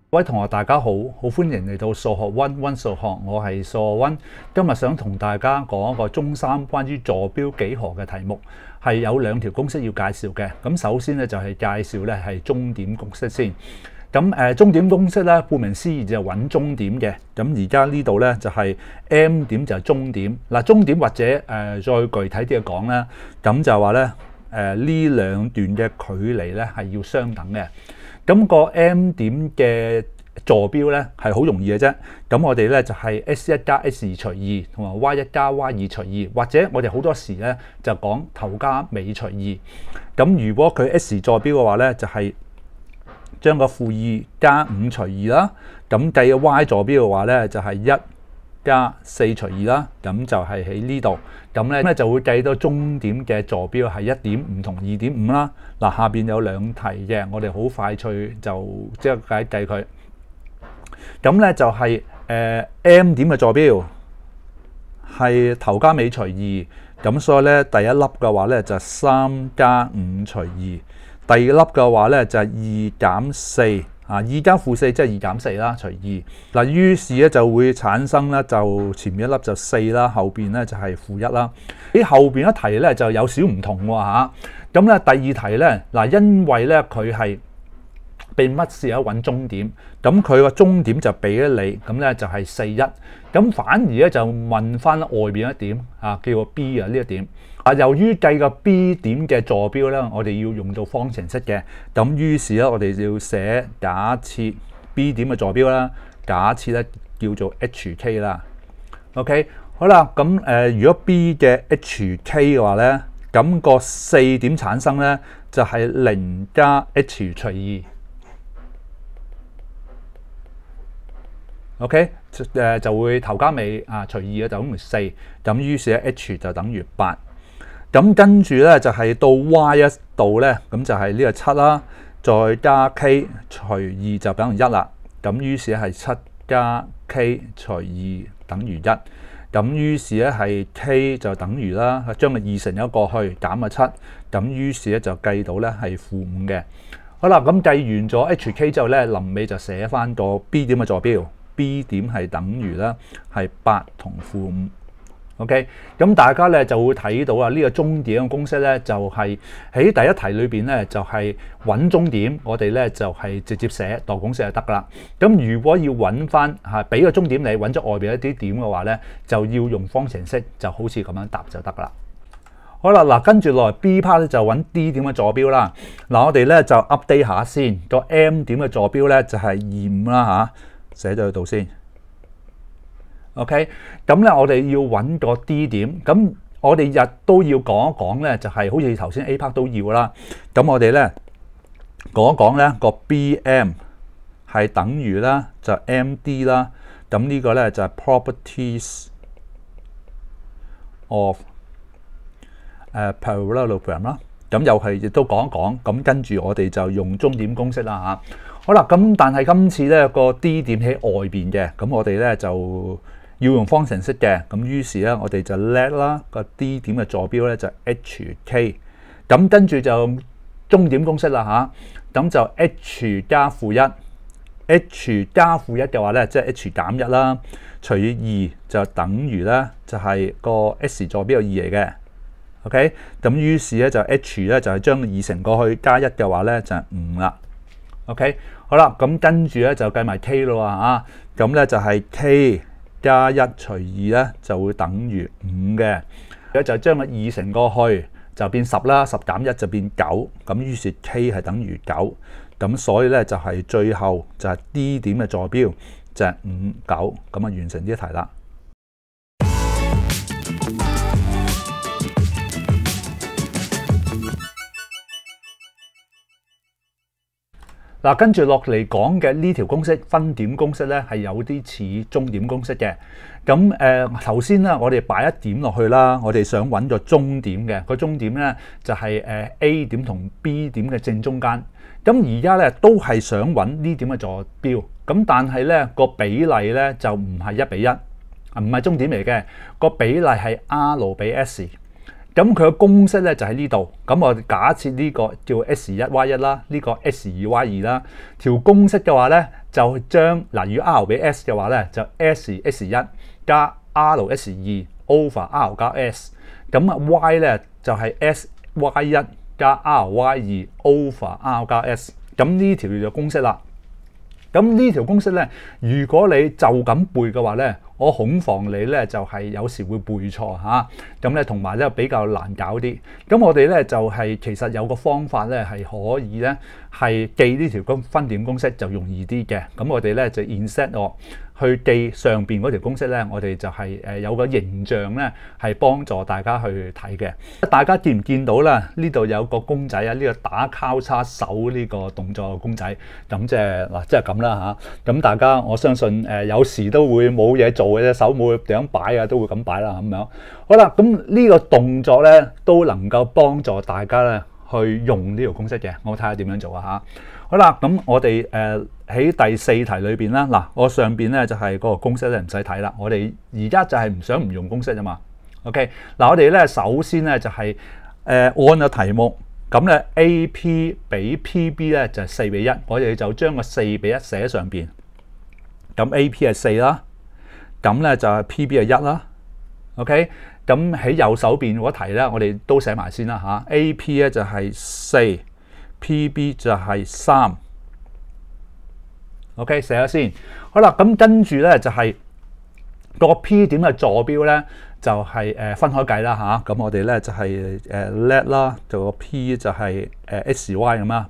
各位同學大家好，好歡迎嚟到數學溫數學，我係數學溫。今日想同大家講一個中三關於坐標幾何嘅題目，係有兩條公式要介紹嘅。咁首先咧就係介紹咧係終點公式先。咁終點公式咧，顧名思義就係揾終點嘅。咁而家呢度咧就係 M 點就係終點。嗱，終點或者再具體啲嘅講咧，咁就話咧呢兩段嘅距離咧係要相等嘅。咁個 M 點嘅坐標咧係好容易嘅啫。咁我哋咧就係 S1 加 S2 除2同埋 Y1 加 Y2 除2，或者我哋好多時咧就講頭加尾除2。咁如果佢 S 坐標嘅話咧，就係將個-2加5除2啦。咁計個 Y 坐標嘅話咧，就係1加4除2啦。咁就係喺呢度。咁咧就會計到終點嘅坐標係 1.5 同 2.5 啦。嗱，下邊有兩題嘅，我哋好快脆就即刻計佢。咁咧就係M 點嘅坐標係頭加尾除2，咁所以咧第一粒嘅話咧就係3加5除2，第二粒嘅話咧就係2減4啊，2加負4即係2減4啦，除2。嗱，於是咧就會產生咧就前面一粒就4啦，後邊咧就係-1啦。喺後邊一題咧就有少唔同喎嚇。咁咧第二題咧嗱，因為咧佢係被乜事啊揾終點，咁佢個終點就俾咗你，咁咧就係41。咁反而咧就問翻外邊一點啊，叫個 B 啊呢一點。啊，由於計個 B 點嘅坐標咧，我哋要用到方程式嘅，咁於是咧我哋就要寫假設 B 點嘅坐標啦，假設咧叫做 HK 啦。OK， 好啦，咁如果 B 嘅 HK 嘅話咧，咁個4點產生咧就係0加 H 除2。OK， 就會頭加尾除2就等於4，咁於是咧 H 就等於8。咁跟住咧就係到 Y 一度咧，咁就係呢個7啦，再加 K 除2就等於1啦。咁於是咧係7加 K 除2等於1。咁於是咧係 K 就等於啦，將個2乘咗過去，減個7。咁於是咧就計到咧係-5嘅。好啦，咁計完咗 HK 之後咧，臨尾就寫翻個 B 點嘅坐標。B 點係等於啦，係8同-5。OK， 咁大家咧就會睇到啊，呢個終點嘅公式咧就係喺第一題裏邊咧就係揾終點，我哋咧就係直接寫度公式就得噶啦。咁如果要揾翻俾個終點你揾咗外邊一啲點嘅話咧，就要用方程式，就好似咁樣答就得噶啦。好啦，嗱，跟住落嚟 B part 咧就揾 D 點嘅坐標啦。嗱，我哋咧就 update 下先，個 M 點嘅坐標咧就係25啦嚇，寫咗喺度先。OK， 咁咧我哋要揾個 D 點，咁我哋日都要講一講咧，就係好似頭先 A part 都要啦。咁我哋咧講一講咧個 BM 係等於啦就 MD 啦。咁呢個咧就係 properties of parallelogram 啦。咁又係亦都講一講。咁跟住我哋就用終點公式啦嚇。好啦，咁但係今次咧個 D 點喺外邊嘅，咁我哋咧就要用方程式嘅，咁於是咧我哋就叻啦，個 D 點嘅坐標咧就 HK， 咁跟住就終點公式啦嚇，咁就 H 加-1，H 加-1嘅話咧即係 H 減1啦，除以2就等於咧就係個 S 坐標嘅2嚟嘅。OK， 咁於是咧就 H 咧就係將2乘過去，加1嘅話咧就係5啦。OK， 好啦，咁跟住咧就計埋 K 咯嚇，咁咧就係 K加1除2咧就會等於5嘅，咁就將個2乘過去就變10啦，10減1就變9，咁於是 K 係等於9，咁所以咧就係最後就係 D 點嘅坐標就係5、9，咁啊完成呢一題啦。嗱，跟住落嚟講嘅呢條公式分點公式咧，係有啲似終點公式嘅。咁頭先咧，我哋擺一點落去啦，我哋想揾個終點嘅，個終點咧就係A 點同 B 點嘅正中間。咁而家咧都係想揾呢點嘅坐標，咁但係咧個比例咧就唔係1比1，唔係終點嚟嘅，個比例係 R 比 S。咁佢嘅公式咧就喺呢度。咁我哋假設呢個叫 S1Y1 啦，呢個 S2Y2 啦。條公式嘅話咧，就將嗱，如果 R 俾 S 嘅話咧，就 S1 加 RS2 over R 加 S。咁啊 Y 咧就係 SY1 加 RY2 over R 加 S。咁呢條就公式啦。咁呢條公式咧，如果你就咁背嘅話咧，我恐防你咧就係有時會背錯嚇。咁咧同埋咧比較難搞啲。咁我哋咧就係其實有個方法咧係可以咧係記呢條分點公式就容易啲嘅。咁我哋咧就 inset 我去記上邊嗰條公式咧，我哋就係有個形象咧係幫助大家去睇嘅。大家見唔見到啦？呢度有個公仔啊，呢個打交叉手呢個動作嘅公仔。咁即係嗱，即係咁啦嚇。咁大家我相信有時都會冇嘢做嘅啫，手冇點樣擺啊，都會咁擺啦咁樣。好啦，咁呢個動作咧都能夠幫助大家咧去用呢條公式嘅。我睇下點樣做啊嚇。好啦，咁我哋喺第四題裏邊啦，嗱，我上邊咧就係嗰個公式咧唔使睇啦。我哋而家就係唔想唔用公式啫嘛。OK，嗱，我哋咧首先咧就係按個題目，咁咧 AP 比 PB 咧就係4比1，我哋就將個4比1寫喺上邊。咁 AP 係4啦，咁咧就係 PB 係1啦。OK，咁喺右手邊嗰題咧，我哋都寫埋先啦嚇。AP 咧就係4。PB 就係3 ，OK 寫咗先。好啦，咁跟住咧就係個 P 點嘅坐標咧，就係分開計啦嚇。咁我哋咧就係let 啦，就個 P 就係SY 咁啦。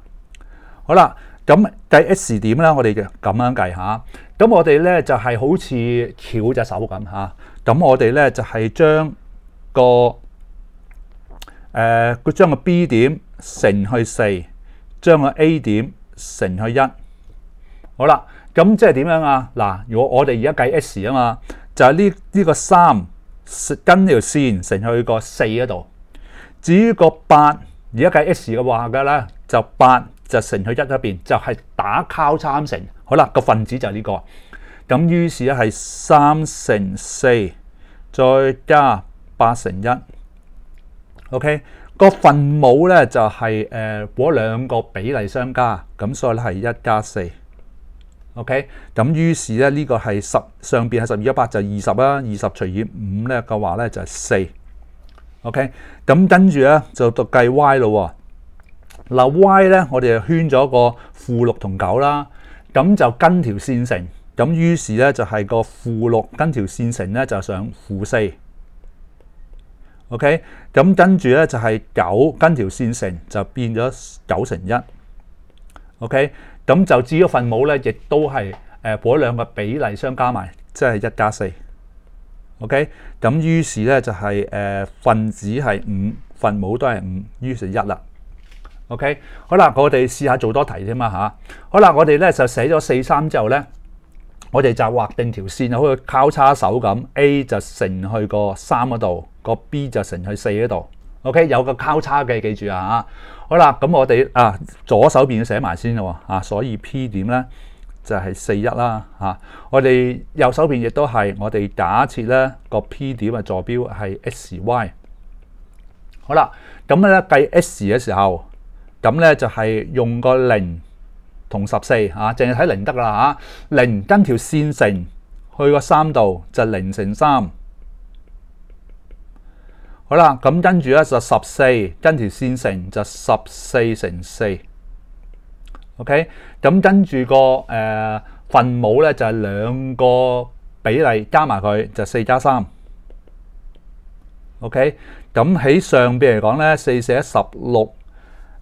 好啦，咁計 S 點咧，我哋就咁樣計下。咁我哋咧就係好似翹隻手咁嚇。咁我哋咧就係將個 B 點乘去4。將個 A 點乘去1，好啦，咁即係點樣啊？嗱，如果我哋而家計 S 啊嘛，就係呢個3跟條線乘去個4嗰度。至於個8，而家計 S 嘅話嘅咧，就8就乘去1嗰邊，就係打交叉乘。好啦，個分子就係呢個。咁於是咧係3乘4再加8乘1。OK。個分母咧就係嗰兩個比例相加，咁所以咧係1加4。OK， 咁於是咧呢個係10上邊係12加8就20啦，20除以5咧嘅話咧就係4。OK， 咁跟住咧就讀計 Y 咯喎。嗱 Y 咧我哋就圈咗個負6同9啦，咁就跟條線乘，咁於是咧就係個負6跟條線乘咧就上負4。OK， 咁跟住咧就係9跟條線乘就變咗9乘1。OK， 咁就至於分母咧，亦都係嗰兩個比例相加埋，即係1加4。OK， 咁於是咧就係分子係5，分母都係5，於是1啦。OK， 好啦，我哋試下做多題添嘛嚇。好啦，我哋咧就寫咗4、3之後咧，我哋就畫定條線，好似交叉手咁 ，A 就乘去個3嗰度。個 B 就乘去4嗰度 ，OK 有個交叉嘅，記住啊嚇。好啦，咁我哋左手邊要寫埋先咯喎，所以 P 點咧就係41啦嚇。我哋右手邊亦都係，我哋假設咧個 P 點嘅坐標係 SY。好啦，咁咧計 S 嘅時候，咁咧就係用個0同14嚇，淨係睇0得啦嚇。0跟條線乘去個3度就0乘3。好啦，咁跟住咧就14跟條線乘就14乘4。OK， 咁跟住個分母咧就係兩個比例加埋佢就4加3。OK， 咁喺上邊嚟講咧，4、4、16，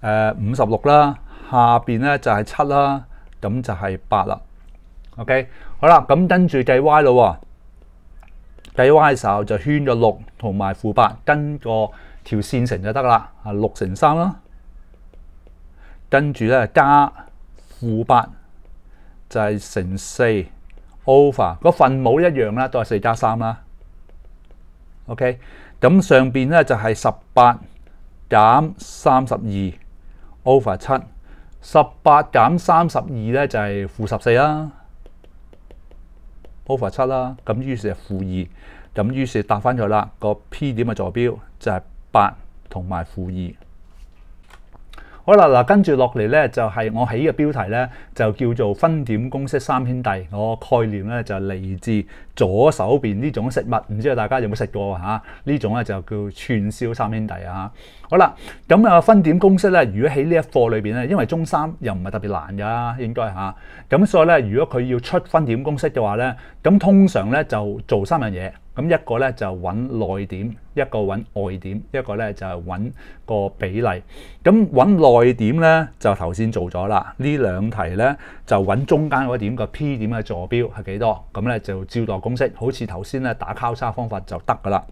56啦，下邊咧就係7啦，咁就係8啦。OK， 好啦，咁跟住計 Y 咯喎。計 Y 嘅時候就圈咗6同埋負8，跟個條線乘就得啦。6乘3啦，跟住咧加負8就係乘4 over 個分母一樣啦，都係4加3啦。OK， 咁上邊咧就係18減32 over 7， 18減32咧就係負14啦。over 7啦，咁於是係負2，咁於是答翻咗啦。個 P 點嘅坐標就係8。同埋負2。好啦，嗱，跟住落嚟咧就係我起嘅標題咧，就叫做分點公式三兄弟。我概念咧就嚟自左手邊呢種食物，唔知道大家有冇食過嚇？呢種咧就叫串燒三兄弟啊。好啦，咁啊分點公式咧，如果喺呢一課裏邊咧，因為中三又唔係特別難㗎，應該嚇。咁所以咧，如果佢要出分點公式嘅話咧，咁通常咧就做3樣嘢。咁一個咧就揾內點，一個揾外點，一個咧就係揾個比例。咁揾內點咧就頭先做咗啦。呢兩題咧就揾中間嗰點個 P 點嘅坐標係幾多？咁咧就照度公式，好似頭先咧打交叉方法就得噶啦。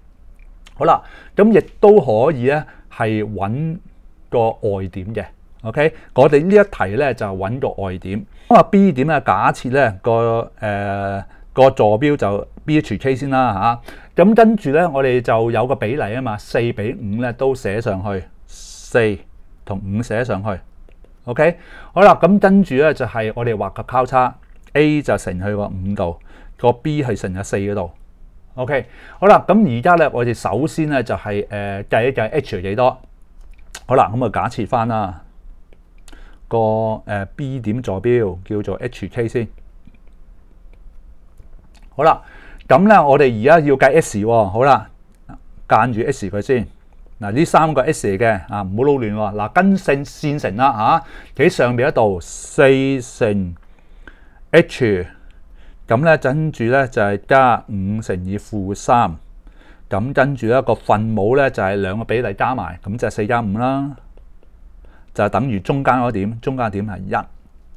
好啦，咁亦都可以咧係揾個外點嘅。OK， 我哋呢一題咧就揾個外點。咁啊 B 點啊，假設咧個坐標就 BHK 先啦嚇，咁跟住咧我哋就有個比例啊嘛，4比5咧都寫上去，4同5寫上去 ，OK， 好啦，咁跟住咧就係我哋畫個交叉 ，A 就乘去個5度，個 B 係乘喺4嗰度 ，OK， 好啦，咁而家咧我哋首先咧就係計一計 H 係幾多，好啦，咁啊假設翻啦個B 點坐標叫做 HK 先。好啦，咁咧我哋而家要計 S 喎，好啦，間住 S 佢先。嗱，呢3個 S 嚟嘅啊，唔好撈亂喎。嗱，跟線乘啦嚇，喺上邊一度4乘 H， 咁咧跟住咧就係加5乘以-3，咁跟住咧個分母咧就係兩個比例加埋，咁就係4加5啦，就係等於中間嗰點，中間點係1。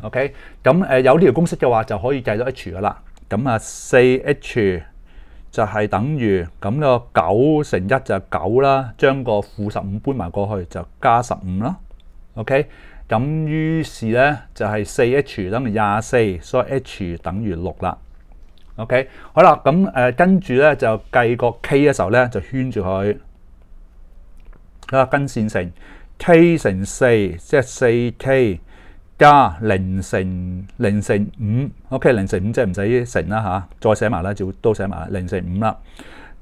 OK， 咁有呢條公式嘅話就可以計到 H 噶啦。咁啊 4H 就係等於咁個9乘1就係9啦，將個-15搬埋過去就加15啦。OK， 咁於是咧就係 4H 等於24，所以 H 等於6啦。OK， 好啦，咁跟住咧就計個 K 嘅時候咧就圈住佢，跟線乘 K 乘4即係 4K。加0乘5 ，OK， 0乘5即係唔使乘啦嚇，再寫埋啦，就都寫埋0乘5啦。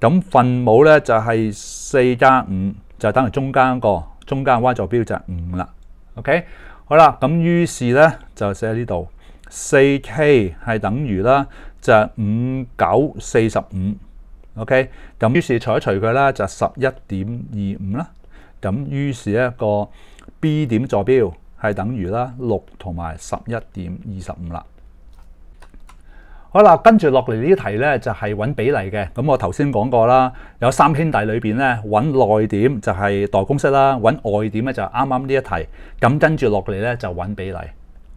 咁分母咧就係4加5，就等於中間Y 坐標就係5啦。OK， 好啦，咁於是咧就寫喺呢度 4K 係等於啦，就係5、9、45。OK， 咁於是除一除佢啦，就 11.25 啦。咁於是一個 B 點坐標係等於啦6同埋 11.25 啦。好啦，跟住落嚟呢啲題咧就係揾比例嘅。咁我頭先講過啦，有3兄弟裏邊咧揾內點就係代公式啦，揾外點咧就啱啱呢一題。咁跟住落嚟咧就揾比例。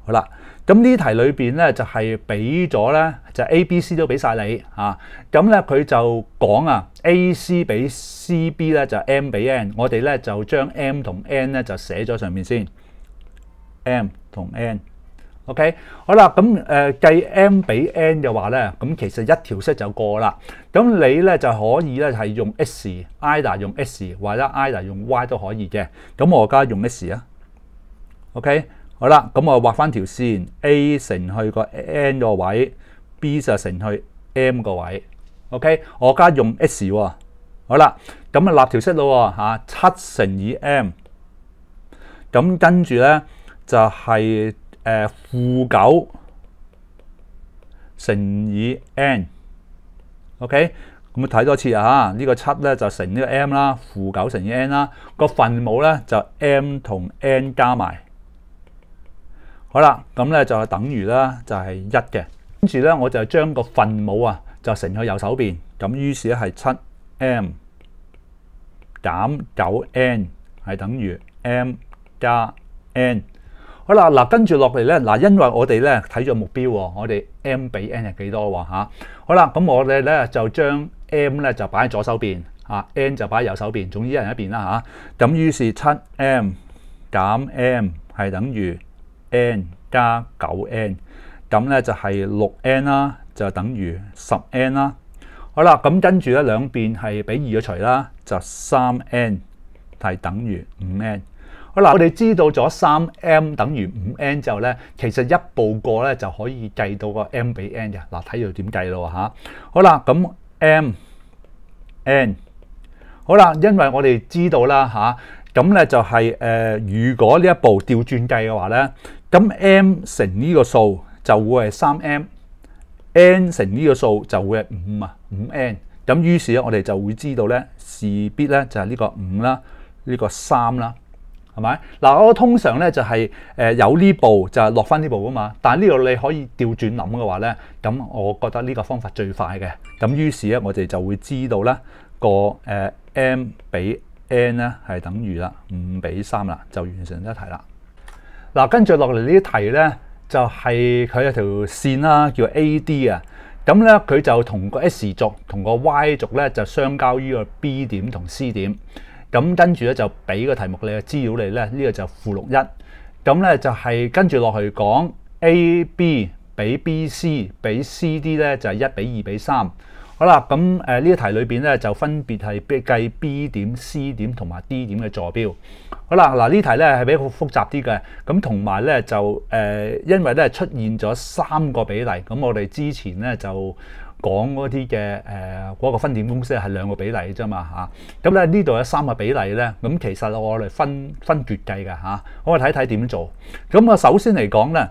好啦，咁呢題裏邊咧就係俾咗咧就 A、B、C 都俾晒你嚇。咁咧佢就講啊 A、C 比 C、B 咧就 M 比 N， 我哋咧就將 M 同 N 咧就寫咗上面先。M 同 N，OK， 好啦，咁計 M 比 N 嘅話咧，咁其實一條式就過啦。咁你咧就可以咧係用 S，either 用 S 或者 either 用 Y 都可以嘅。咁我而家用 S 啊 ，OK， 好啦，咁我畫翻條線 ，A 乘去個 N 個位 ，B 就乘去 M 個位 ，OK， 我而家用 S 喎，好啦，咁啊立條式咯嚇，7乘以 M， 咁跟住咧。就係-9乘以 n，OK， 咁睇多次啊！呢個7咧就乘呢個 m 啦，-9乘以 n 啦，個分母咧就 m 同 n 加埋。好啦，咁咧就係等於啦，就係1嘅。跟住咧我就將個分母啊就乘去右手邊，咁於是咧係7m 減9n係等於 m 加 n。好啦，嗱跟住落嚟咧，嗱因為我哋咧睇咗目標喎，我哋 M 比 N 係幾多喎嚇？好啦，咁我哋咧就將 M 咧就擺喺左手邊，N 就擺喺右手邊，總之一人一邊啦嚇。咁於是7M 減 M 係等於 N 加9N， 咁咧就係6N 啦，就等於10N 啦。好啦，咁跟住咧兩邊係俾2嘅除啦，就 3N 係等於5N。好啦，我哋知道咗 3m 等於 5n 之後咧，其實一步過咧就可以計到個 m 比 n 嘅。嗱，睇住點計咯嚇。好啦，咁 m n，好啦，因為我哋知道啦嚇，咁咧就係如果呢一步調轉計嘅話咧，咁 m 乘呢個數就會係3m，n 乘呢個數就會係5n。咁於是咧，我哋就會知道咧，勢必咧就係呢個5啦，呢個3啦，係咪？嗱，我通常咧就係有呢步就係落翻呢步噶嘛。但係呢度你可以調轉諗嘅話咧，咁我覺得呢個方法最快嘅。咁於是咧，我哋就會知道咧個m 比 n 咧係等於啦5比3啦，就完成咗一題啦。嗱，跟住落嚟呢啲題咧，就係佢有條線啦，叫 AD 啊。咁咧佢就同個 S 軸同個 Y 軸咧就相交於個 B 點同 C 點。咁跟住咧就俾個題目你嘅資料你咧，呢個就負6 1。咁咧就係跟住落去講 AB 比 BC 比 CD 咧就係1比2比3。好啦，咁呢一題裏邊咧就分別係計 B 點、C 點同埋 D 點嘅坐標。好啦，嗱呢題咧係比較複雜啲嘅，咁同埋咧就因為咧出現咗3個比例，咁我哋之前咧就講嗰啲嘅嗰個分點公式係2個比例啫嘛嚇。咁咧呢度有3個比例咧，咁其實我哋分別計嘅嚇，我哋睇睇點做。咁啊首先嚟講咧，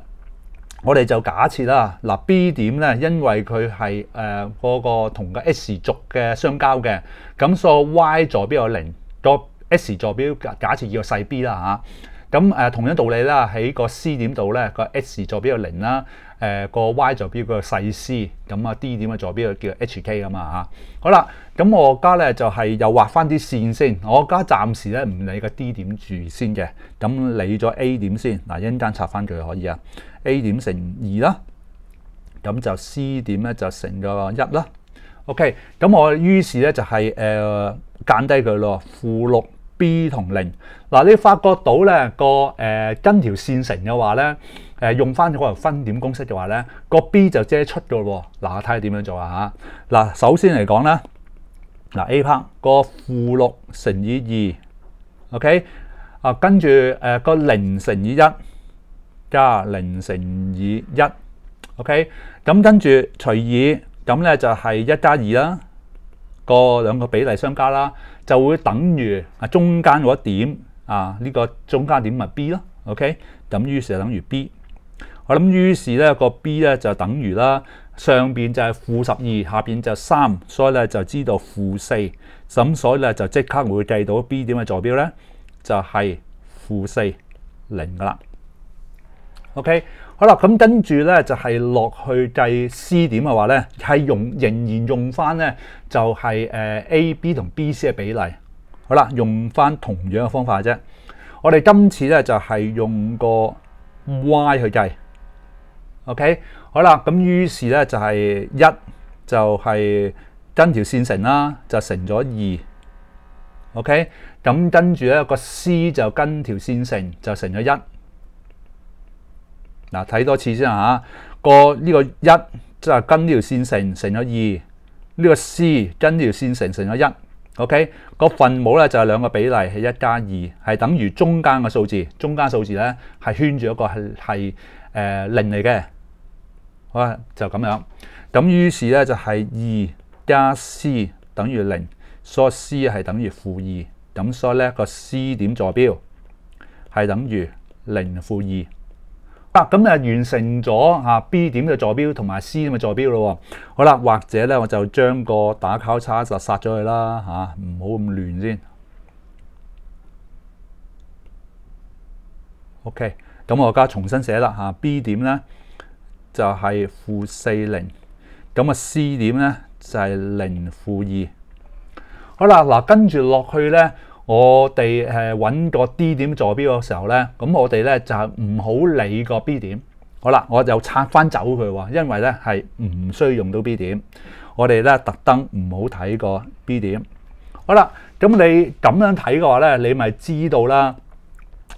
我哋就假設啦，嗱 B 點咧，因為佢係嗰個同個 S 軸嘅相交嘅，咁所以 Y 坐標有0，個 S 坐標假設叫細 b 啦嚇。咁同樣道理啦，喺個 C 點度咧，個 S 坐標有0啦，個 Y 坐標個細 c，咁啊 D 點嘅坐標叫 HK 咁嘛嚇。好啦，咁我而家咧就係又畫翻啲線先，我而家暫時咧唔理個 D 點住先嘅，咁理咗 A 點先，嗱一陣間拆翻佢可以啊。A 點乘2啦，咁就 C 點咧就乘個1啦。OK， 咁我於是咧就係減低佢咯，負6 B 同0。嗱，你發覺到咧個跟條線乘嘅話咧，用翻嗰個分點公式嘅話咧，個 B 就遮出嘅喎。嗱，睇下點樣做啊嚇。嗱，首先嚟講咧，嗱 A part 個負6乘以2 ，OK， 跟住個0乘以1。加0乘以1 ，OK， 咁跟住除以，咁咧就係1加2啦，個兩個比例相加啦，就會等於中間嗰點呢個中間點咪 B 咯 ，OK， 咁於是就等於 B。我諗於是咧個 B 咧就等於啦，上邊就係負12，下邊就3，所以咧就知道負4，咁所以咧就即刻會計到 B 點嘅坐標咧就係負4 0噶啦。OK， 好啦，咁跟住咧就係落去計 C 點嘅話咧，係仍然用翻咧就係A、B 同 B、C 嘅比例。好啦，用翻同樣嘅方法啫。我哋今次咧就係用個 Y 去計。OK， 好啦，咁於是咧就係1就係跟條線乘啦，就乘咗2。OK， 咁跟住咧個 C 就跟條線乘就乘咗1。嗱，睇多次先嚇，呢個1即係跟呢條線乘咗2，呢個 C 跟呢條線乘咗1。OK， 個分母咧就係兩個比例係1加2，係等於中間嘅數字。中間數字咧係圈住一個係0嚟嘅。好啊，就咁樣。咁於是咧就係2加 C 等於0，所以 C 係等於負2。咁所以咧個 C 點坐標係等於0負2。咁完成咗B 點嘅坐標同埋 C 點嘅坐標咯。好啦，或者咧我就將個打交叉就殺咗佢啦嚇，唔好咁亂先。OK， 咁我而家重新寫啦嚇。B 點咧就係負4 0，咁啊 C 點咧就係0負2。好啦，嗱跟住落去咧。我哋揾個 D 點坐標嘅時候咧，咁我哋咧就係唔好理個 B 點。好啦，我就拆翻走佢喎，因為咧係唔需要用到 B 點。我哋咧特登唔好睇個 B 點。好啦，咁你咁樣睇嘅話咧，你咪知道啦，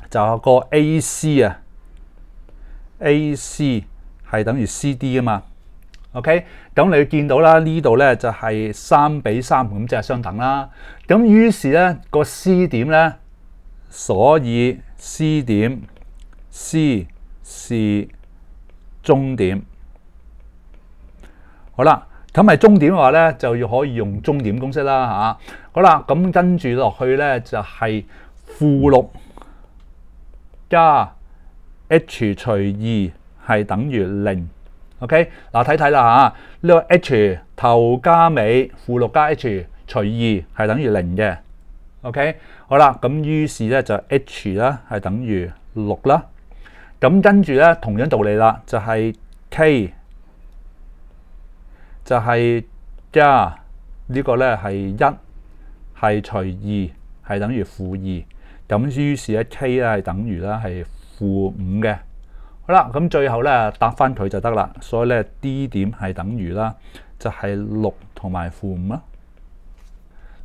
就係個 AC 啊 ，AC 係等於 CD 啊嘛。OK， 咁你見到啦，呢度咧就係3比3，咁即係相等啦。咁於是咧個 C 點咧，所以 C 點 C 是終點。好啦，咁咁係終點嘅話咧，就要可以用終點公式啦嚇。好啦，咁跟住落去咧就係負6加 h 除2係等於0。OK， 嗱睇睇啦嚇，呢個 h 頭加尾負6加 h 除2係等於0嘅。OK， 好啦，咁於是咧就 h 啦係等於6啦。咁跟住咧同樣道理啦，就係 k 就係加呢個咧係1係除2係等於-2。咁於是咧 k 咧係等於啦係-5嘅。好啦，咁最後咧答翻佢就得啦。所以咧 D 點係等於啦，就係6同埋-5啦。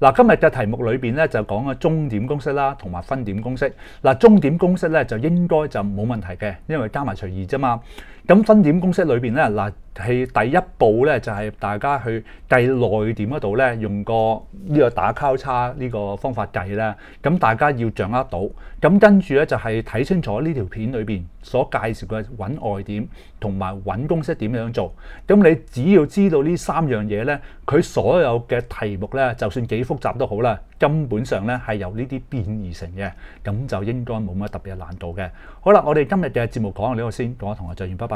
嗱，今日嘅題目裏邊咧就講嘅終點公式啦，同埋分點公式。嗱，終點公式咧就應該就冇問題嘅，因為加埋除2啫嘛。咁分點公式裏邊咧，嗱係第一步咧就係大家去計內點嗰度咧，用呢個打交叉呢個方法計咧。咁大家要掌握到。咁跟住咧就係睇清楚呢條片裏邊所介紹嘅揾外點同埋揾公式點樣做。咁你只要知道呢3樣嘢咧，佢所有嘅題目咧，就算幾複雜都好啦，根本上咧係由呢啲變而成嘅，咁就應該冇乜特別嘅難度嘅。好啦，我哋今日嘅節目講到呢度先，各位同學再見，拜拜。